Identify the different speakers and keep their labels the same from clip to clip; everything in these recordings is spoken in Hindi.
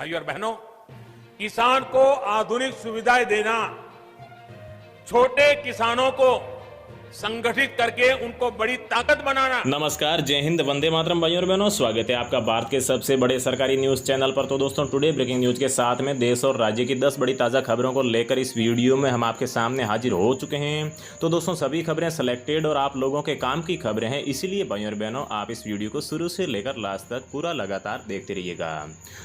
Speaker 1: भाइयों और बहनों, किसान को आधुनिक सुविधाएं देना, छोटे किसानों को संगठित करके उनको बड़ी ताकत बनाना।
Speaker 2: नमस्कार, जय हिंद, वंदे मातरम भाइयों और बहनों। स्वागत है आपका भारत के सबसे बड़े सरकारी न्यूज चैनल पर। तो दोस्तों, टुडे ब्रेकिंग न्यूज के साथ में देश और राज्य की 10 बड़ी ताज़ा खबरों को लेकर इस वीडियो में हम आपके सामने हाजिर हो चुके हैं। तो दोस्तों, सभी खबरें सिलेक्टेड और आप लोगों के काम की खबरें हैं, इसीलिए भाइयों और बहनों आप इस वीडियो को शुरू से लेकर लास्ट तक पूरा लगातार देखते रहिएगा।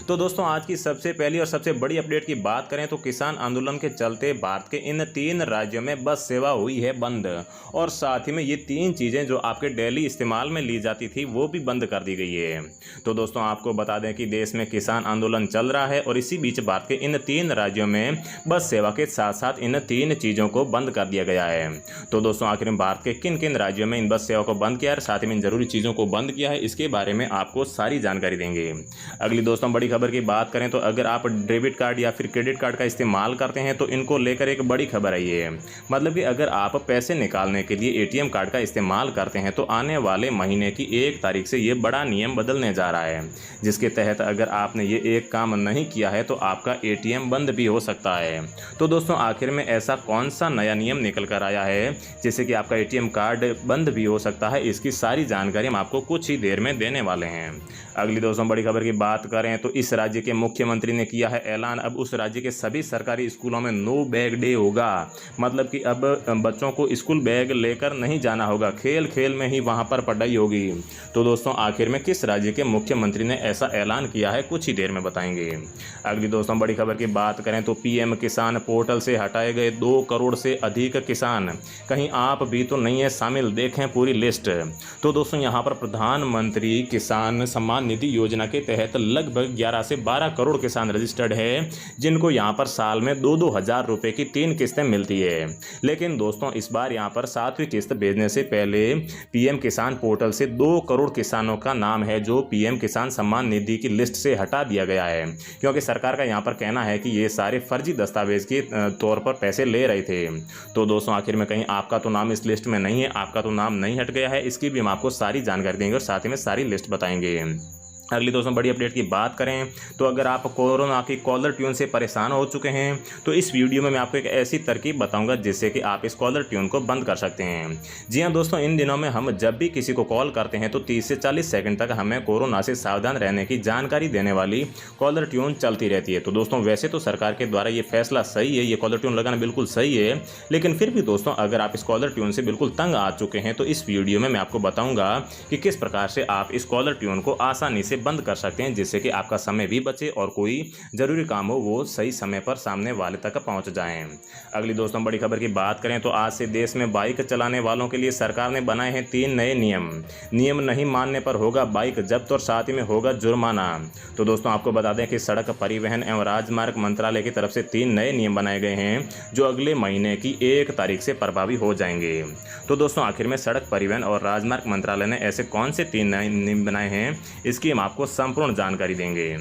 Speaker 2: तो दोस्तों, आज की सबसे पहली और सबसे बड़ी अपडेट की बात करें तो किसान आंदोलन के चलते भारत के इन 3 राज्यों में बस सेवा हुई है बंद, और साथ ही में ये 3 चीजें जो आपके डेली इस्तेमाल में ली जाती थी वो भी बंद कर दी गई है। तो दोस्तों, आपको बता दें कि देश में किसान आंदोलन चल रहा है और इसी बीच भारत के इन 3 राज्यों में बस सेवा के साथ साथ इन 3 चीजों को बंद कर दिया गया है। तो दोस्तों, आखिर में भारत के किन किन राज्यों में इन बस सेवा को बंद किया है, साथ ही में इन जरूरी चीजों को बंद किया है, इसके बारे में आपको सारी जानकारी देंगे। अगली दोस्तों बड़ी खबर की बात करें तो अगर आप डेबिट कार्ड या फिर क्रेडिट कार्ड का इस्तेमाल करते हैं तो इनको लेकर एक बड़ी खबर आई है। मतलब कि अगर आप पैसे निकालने के लिए एटीएम कार्ड का इस्तेमाल करते हैं तो आने वाले महीने की 1 तारीख से ये बड़ा नियम बदलने जा रहा है, जिसके तहत अगर आपने ये एक काम नहीं किया है तो आपका एटीएम बंद भी हो सकता है। तो दोस्तों, आखिर में ऐसा कौन सा नया नियम निकल कर आया है जिससे कि आपका एटीएम कार्ड बंद भी हो सकता है, इसकी सारी जानकारी हम आपको कुछ ही देर में देने वाले हैं। अगली दोस्तों बड़ी खबर की बात करें तो इस राज्य के मुख्यमंत्री ने किया है ऐलान, अब उस राज्य के सभी सरकारी स्कूलों में नो बैग डे होगा। मतलब कि अब बच्चों को स्कूल बैग लेकर नहीं जाना होगा, खेल खेल में ही वहां पर पढ़ाई होगी। तो दोस्तों, आखिर में किस राज्य के मुख्यमंत्री ने ऐसा ऐलान किया है, कुछ ही देर में बताएंगे। अगली दोस्तों बड़ी खबर की बात करें तो पीएम किसान पोर्टल से हटाए गए 2 करोड़ से अधिक किसान, कहीं आप भी तो नहीं है शामिल, देखें पूरी लिस्ट। तो दोस्तों, यहाँ पर प्रधानमंत्री किसान सम्मान निधि योजना के तहत लगभग 11 से 12 करोड़ किसान रजिस्टर्ड है, जिनको यहाँ पर साल में 2-2 हज़ार रुपए की 3 किस्तें मिलती है। लेकिन दोस्तों, इस बार यहाँ पर 7वीं किस्त भेजने से पहले पीएम किसान पोर्टल से 2 करोड़ किसानों का नाम है जो पीएम किसान सम्मान निधि की लिस्ट से हटा दिया गया है, क्योंकि सरकार का यहाँ पर कहना है कि ये सारे फर्जी दस्तावेज के तौर पर पैसे ले रहे थे। तो दोस्तों, आखिर में कहीं आपका तो नाम इस लिस्ट में नहीं है, आपका तो नाम नहीं हट गया है, इसकी भी हम आपको सारी जानकारी देंगे और साथ ही में सारी लिस्ट बताएंगे। अगली दोस्तों बड़ी अपडेट की बात करें तो अगर आप कोरोना की कॉलर ट्यून से परेशान हो चुके हैं तो इस वीडियो में मैं आपको एक ऐसी तरकीब बताऊंगा जिससे कि आप इस कॉलर ट्यून को बंद कर सकते हैं। जी हां दोस्तों, इन दिनों में हम जब भी किसी को कॉल करते हैं तो 30 से 40 सेकंड तक हमें कोरोना से सावधान रहने की जानकारी देने वाली कॉलर ट्यून चलती रहती है। तो दोस्तों, वैसे तो सरकार के द्वारा ये फैसला सही है, ये कॉलर ट्यून लगाना बिल्कुल सही है, लेकिन फिर भी दोस्तों, अगर आप इस कॉलर ट्यून से बिल्कुल तंग आ चुके हैं तो इस वीडियो में मैं आपको बताऊंगा कि किस प्रकार से आप इस कॉलर ट्यून को आसानी से बंद कर सकते हैं, जिससे कि आपका समय भी बचे और कोई जरूरी काम हो वो सही समय पर सामने वाले तक पहुंच जाएं। अगली दोस्तों बड़ी खबर की बात करें तो आज से देश में बाइक चलाने वालों के लिए सरकार ने बनाए हैं 3 नए नियम नहीं मानने पर होगा बाइक जब्त और साथ ही में होगा जुर्माना। तो दोस्तों, आपको बता दें कि सड़क परिवहन एवं राजमार्ग मंत्रालय की तरफ से 3 नए नियम बनाए गए हैं जो अगले महीने की 1 तारीख से प्रभावी हो जाएंगे। तो दोस्तों, आखिर में सड़क परिवहन और राजमार्ग मंत्रालय ने ऐसे कौन से 3 नए नियम बनाए हैं, इसकी हम आपको संपूर्ण जानकारी देंगे।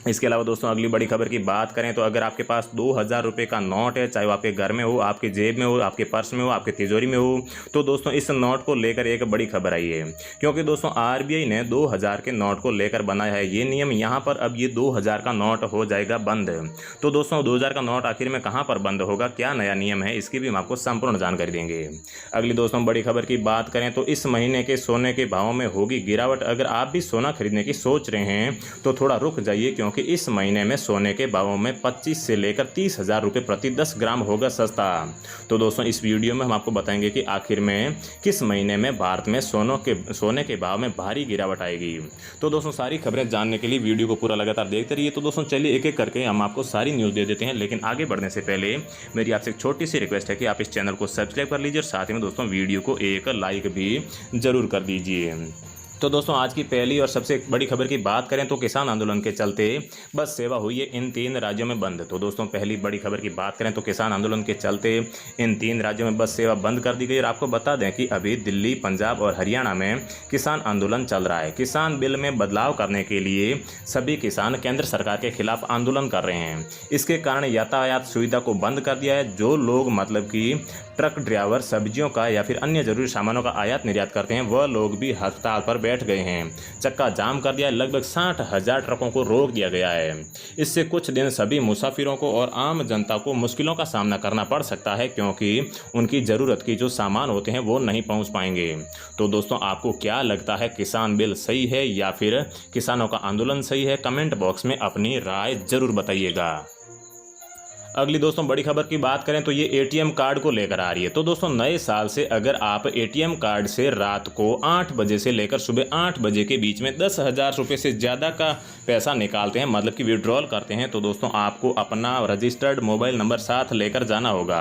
Speaker 2: इसके अलावा दोस्तों, अगली बड़ी खबर की बात करें तो अगर आपके पास 2000 रुपये का नोट है, चाहे वो आपके घर में हो, आपके जेब में हो, आपके पर्स में हो, आपके तिजोरी में हो, तो दोस्तों इस नोट को लेकर एक बड़ी खबर आई है, क्योंकि दोस्तों आरबीआई ने 2000 के नोट को लेकर बनाया है ये नियम। यहाँ पर अब ये 2000 का नोट हो जाएगा बंद। तो दोस्तों, 2000 का नोट आखिर में कहाँ पर बंद होगा, क्या नया नियम है, इसकी भी हम आपको संपूर्ण जानकारी देंगे। अगली दोस्तों बड़ी खबर की बात करें तो इस महीने के सोने के भावों में होगी गिरावट। अगर आप भी सोना खरीदने की सोच रहे हैं तो थोड़ा रुक जाइए, क्योंकि इस महीने में सोने के भावों में 25 से लेकर 30 हज़ार रुपये प्रति 10 ग्राम होगा सस्ता। तो दोस्तों, इस वीडियो में हम आपको बताएंगे कि आखिर में किस महीने में भारत में सोने के भाव में भारी गिरावट आएगी। तो दोस्तों, सारी खबरें जानने के लिए वीडियो को पूरा लगातार देखते रहिए। तो दोस्तों, चलिए एक एक करके हम आपको सारी न्यूज़ दे देते हैं, लेकिन आगे बढ़ने से पहले मेरी आपसे एक छोटी सी रिक्वेस्ट है कि आप इस चैनल को सब्सक्राइब कर लीजिए और साथ ही में दोस्तों वीडियो को एक लाइक भी जरूर कर दीजिए। तो दोस्तों, आज की पहली और सबसे बड़ी खबर की बात करें तो किसान आंदोलन के चलते बस सेवा हुई है इन 3 राज्यों में बंद। तो दोस्तों, पहली बड़ी खबर की बात करें तो किसान आंदोलन के चलते इन 3 राज्यों में बस सेवा बंद कर दी गई। और आपको बता दें कि अभी दिल्ली, पंजाब और हरियाणा में किसान आंदोलन चल रहा है। किसान बिल में बदलाव करने के लिए सभी किसान केंद्र सरकार के खिलाफ आंदोलन कर रहे हैं। इसके कारण यातायात सुविधा को बंद कर दिया है। जो लोग मतलब कि ट्रक ड्राइवर सब्जियों का या फिर अन्य जरूरी सामानों का आयात निर्यात करते हैं वह लोग भी हड़ताल पर बैठ गए हैं। चक्का जाम कर दिया, लगभग 60,000 ट्रकों को रोक दिया गया है। इससे कुछ दिन सभी मुसाफिरों को और आम जनता को मुश्किलों का सामना करना पड़ सकता है, क्योंकि उनकी ज़रूरत की जो सामान होते हैं वो नहीं पहुंच पाएंगे। तो दोस्तों, आपको क्या लगता है, किसान बिल सही है या फिर किसानों का आंदोलन सही है? कमेंट बॉक्स में अपनी राय जरूर बताइएगा। अगली दोस्तों बड़ी खबर की बात करें तो ये एटीएम कार्ड को लेकर आ रही है। तो दोस्तों, नए साल से अगर आप एटीएम कार्ड से रात को 8 बजे से लेकर सुबह 8 बजे के बीच में 10,000 रुपये से ज़्यादा का पैसा निकालते हैं, मतलब कि विड्रॉल करते हैं, तो दोस्तों आपको अपना रजिस्टर्ड मोबाइल नंबर साथ लेकर जाना होगा,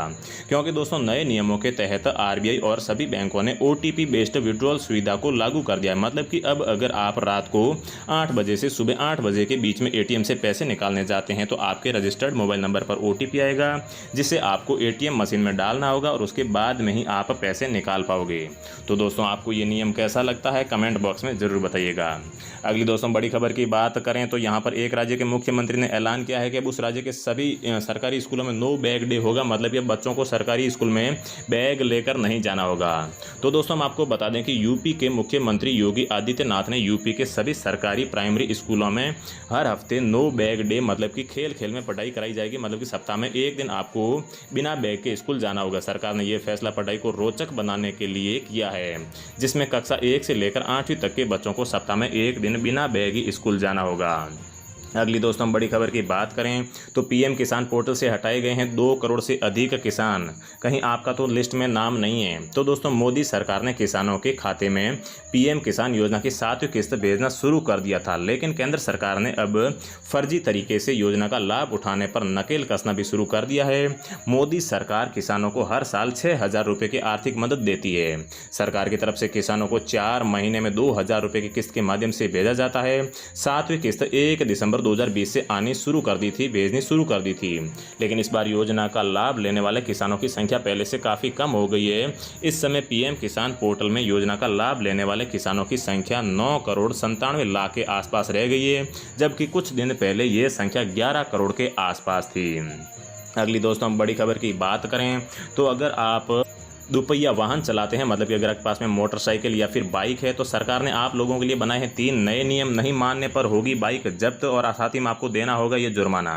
Speaker 2: क्योंकि दोस्तों नए नियमों के तहत आरबीआई और सभी बैंकों ने ओटीपी बेस्ड विड्रॉल सुविधा को लागू कर दिया है। मतलब कि अब अगर आप रात को 8 बजे से सुबह 8 बजे के बीच में एटीएम से पैसे निकालने जाते हैं तो आपके रजिस्टर्ड मोबाइल नंबर पर ओटीपी आएगा, जिसे आपको एटीएम मशीन में डालना होगा और उसके बाद में ही आप पैसे निकाल पाओगे। तो दोस्तों, आपको ये नियम कैसा लगता है, कमेंट बॉक्स में जरूर बताइएगा। अगली दोस्तों बड़ी खबर की बात करें तो यहाँ पर एक राज्य के मुख्यमंत्री ने ऐलान किया है कि अब उस राज्य के सभी सरकारी स्कूलों में नो बैग डे होगा। मतलब कि बच्चों को सरकारी स्कूल में बैग लेकर नहीं जाना होगा। तो दोस्तों, हम आपको बता दें कि यूपी के मुख्यमंत्री योगी आदित्यनाथ ने यूपी के सभी सरकारी प्राइमरी स्कूलों में हर हफ्ते नो बैग डे, मतलब कि खेल खेल में पढ़ाई कराई जाएगी। मतलब कि सप्ताह में एक दिन आपको बिना बैग के स्कूल जाना होगा। सरकार ने यह फैसला पढ़ाई को रोचक बनाने के लिए किया है, जिसमें कक्षा 1 से लेकर 8वीं तक के बच्चों को सप्ताह में एक दिन बिना बैग ही स्कूल जाना होगा। अगली दोस्तों बड़ी खबर की बात करें तो पीएम किसान पोर्टल से हटाए गए हैं 2 करोड़ से अधिक किसान। कहीं आपका तो लिस्ट में नाम नहीं है। तो दोस्तों, मोदी सरकार ने किसानों के खाते में पीएम किसान योजना की 7वीं किस्त भेजना शुरू कर दिया था, लेकिन केंद्र सरकार ने अब फर्जी तरीके से योजना का लाभ उठाने पर नकेल कसना भी शुरू कर दिया है। मोदी सरकार किसानों को हर साल 6,000 रुपये की आर्थिक मदद देती है। सरकार की तरफ से किसानों को 4 महीने में 2,000 रुपये की किस्त के माध्यम से भेजा जाता है। 7वीं किस्त 1 दिसंबर 2020 से आनी शुरू कर दी थी, भेजनी शुरू कर दी थी, लेकिन इस बार योजना का लाभ लेने वाले किसानों की संख्या पहले से काफ़ी कम हो गई है। इस समय पीएम किसान पोर्टल में योजना का लाभ लेने वाले किसानों की संख्या 9 करोड़ 97 लाख के आसपास रह गई है, जबकि कुछ दिन पहले ये संख्या 11 करोड़ के आसपास थी। अगली दोस्तों हम बड़ी खबर की बात करें तो अगर आप दुपहिया वाहन चलाते हैं, मतलब कि अगर आपके पास में मोटरसाइकिल या फिर बाइक है, तो सरकार ने आप लोगों के लिए बनाए हैं 3 नए नियम। नहीं मानने पर होगी बाइक जब्त और साथ ही में आपको देना होगा ये जुर्माना।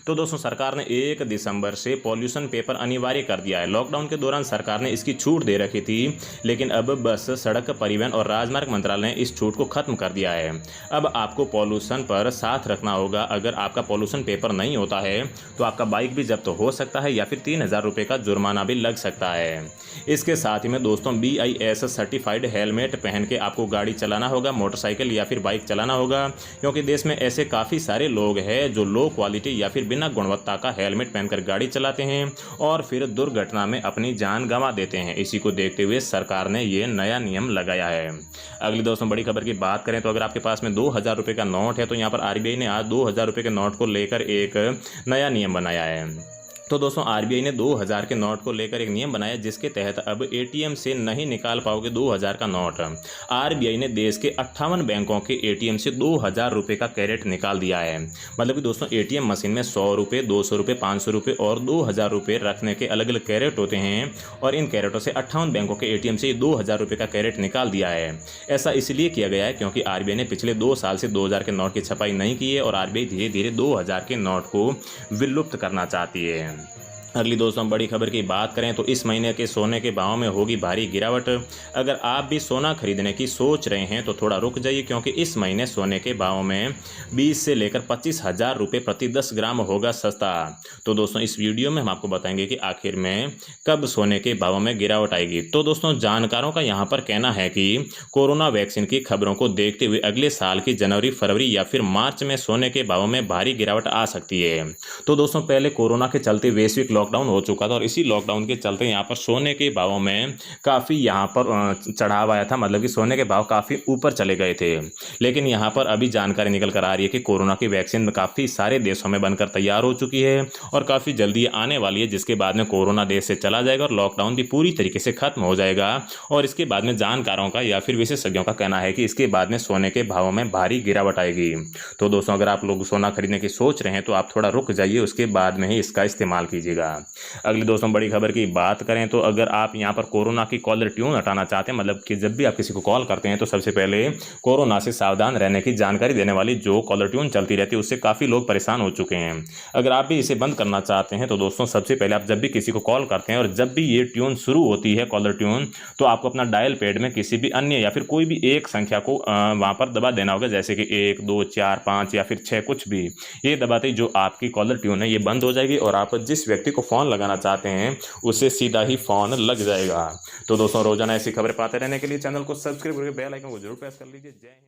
Speaker 2: तो दोस्तों, सरकार ने 1 दिसंबर से पॉल्यूशन पेपर अनिवार्य कर दिया है। लॉकडाउन के दौरान सरकार ने इसकी छूट दे रखी थी, लेकिन अब बस, सड़क परिवहन और राजमार्ग मंत्रालय ने इस छूट को खत्म कर दिया है। अब आपको पॉल्यूशन पर साथ रखना होगा। अगर आपका पॉल्यूशन पेपर नहीं होता है तो आपका बाइक भी जब्त हो सकता है या फिर 3,000 रुपये का जुर्माना भी लग सकता है। इसके साथ ही में दोस्तों BIS सर्टिफाइड हेलमेट पहन के आपको गाड़ी चलाना होगा, मोटरसाइकिल या फिर बाइक चलाना होगा, क्योंकि देश में ऐसे काफ़ी सारे लोग हैं जो लो क्वालिटी या फिर बिना गुणवत्ता का हेलमेट पहनकर गाड़ी चलाते हैं और फिर दुर्घटना में अपनी जान गंवा देते हैं। इसी को देखते हुए सरकार ने ये नया नियम लगाया है। अगली दोस्तों बड़ी खबर की बात करें तो अगर आपके पास में 2,000 रुपये का नोट है तो यहाँ पर RBI ने आज 2,000 रुपये के नोट को लेकर एक नया नियम बनाया है। तो दोस्तों, RBI ने 2,000 के नोट को लेकर एक नियम बनाया, जिसके तहत अब ATM से नहीं निकाल पाओगे 2,000 का नोट। RBI ने देश के 58 बैंकों के ATM से 2,000 रुपये का कैरेट निकाल दिया है। मतलब कि दोस्तों, ATM मशीन में 100 रुपये, 200 रुपये, 500 रुपये और 2,000 रुपये रखने के अलग अलग कैरेट होते हैं, और इन कैरेटों से 58 बैंकों के ATM से 2,000 रुपये का कैरेट निकाल दिया है। ऐसा इसलिए किया गया है क्योंकि RBI ने पिछले 2 साल से 2,000 के नोट की छपाई नहीं की है और RBI धीरे धीरे 2,000 के नोट को विलुप्त करना चाहती है। अगली दोस्तों बड़ी खबर की बात करें तो इस महीने के सोने के भाव में होगी भारी गिरावट। अगर आप भी सोना खरीदने की सोच रहे हैं तो थोड़ा रुक जाइए, क्योंकि इस महीने सोने के भाव में 20 से लेकर 25,000 रुपये प्रति 10 ग्राम होगा सस्ता। तो दोस्तों, इस वीडियो में हम आपको बताएंगे कि आखिर में कब सोने के भावों में गिरावट आएगी। तो दोस्तों, जानकारों का यहाँ पर कहना है कि कोरोना वैक्सीन की खबरों को देखते हुए अगले साल की जनवरी, फरवरी या फिर मार्च में सोने के भावों में भारी गिरावट आ सकती है। तो दोस्तों, पहले कोरोना के चलते वैश्विक लॉकडाउन हो चुका था और इसी लॉकडाउन के चलते यहाँ पर सोने के भावों में काफ़ी यहाँ पर चढ़ाव आया था। मतलब कि सोने के भाव काफ़ी ऊपर चले गए थे, लेकिन यहाँ पर अभी जानकारी निकल कर आ रही है कि कोरोना की वैक्सीन काफ़ी सारे देशों में बनकर तैयार हो चुकी है और काफ़ी जल्दी आने वाली है, जिसके बाद में कोरोना देश से चला जाएगा और लॉकडाउन भी पूरी तरीके से खत्म हो जाएगा। और इसके बाद में जानकारों का या फिर विशेषज्ञों का कहना है कि इसके बाद में सोने के भावों में भारी गिरावट आएगी। तो दोस्तों, अगर आप लोग सोना खरीदने की सोच रहे हैं तो आप थोड़ा रुक जाइए, उसके बाद में ही इसका इस्तेमाल कीजिएगा। अगली दोस्तों बड़ी खबर की बात करें तो अगर आप यहाँ पर कोरोना की कॉलर ट्यून हटाना चाहते हैं, मतलब कि जब भी आप किसी को कॉल करते हैं तो सबसे पहले कोरोना से सावधान रहने की जानकारी देने वाली जो कॉलर ट्यून चलती रहती है उससे काफ़ी लोग परेशान हो चुके हैं। अगर आप भी इसे बंद करना चाहते हैं तो दोस्तों सबसे पहले आप जब भी किसी को कॉल करते हैं और जब भी ये ट्यून शुरू होती है कॉलर ट्यून, तो आपको अपना डायल पैड में किसी भी अन्य या फिर कोई भी एक संख्या को वहाँ पर दबा देना होगा, जैसे कि 1 2 4 5 या फिर 6 कुछ भी। ये दबाते ही जो आपकी कॉलर ट्यून है ये बंद हो जाएगी और आप जिस व्यक्ति को फ़ोन लगाना चाहते हैं उससे सीधा ही फ़ोन लग जाएगा। तो दोस्तों रोजाना ऐसी खबरें पाते रहने के लिए चैनल को सब्सक्राइब करके बेल आइकन को जरूर प्रेस कर लीजिए। जय हिंद।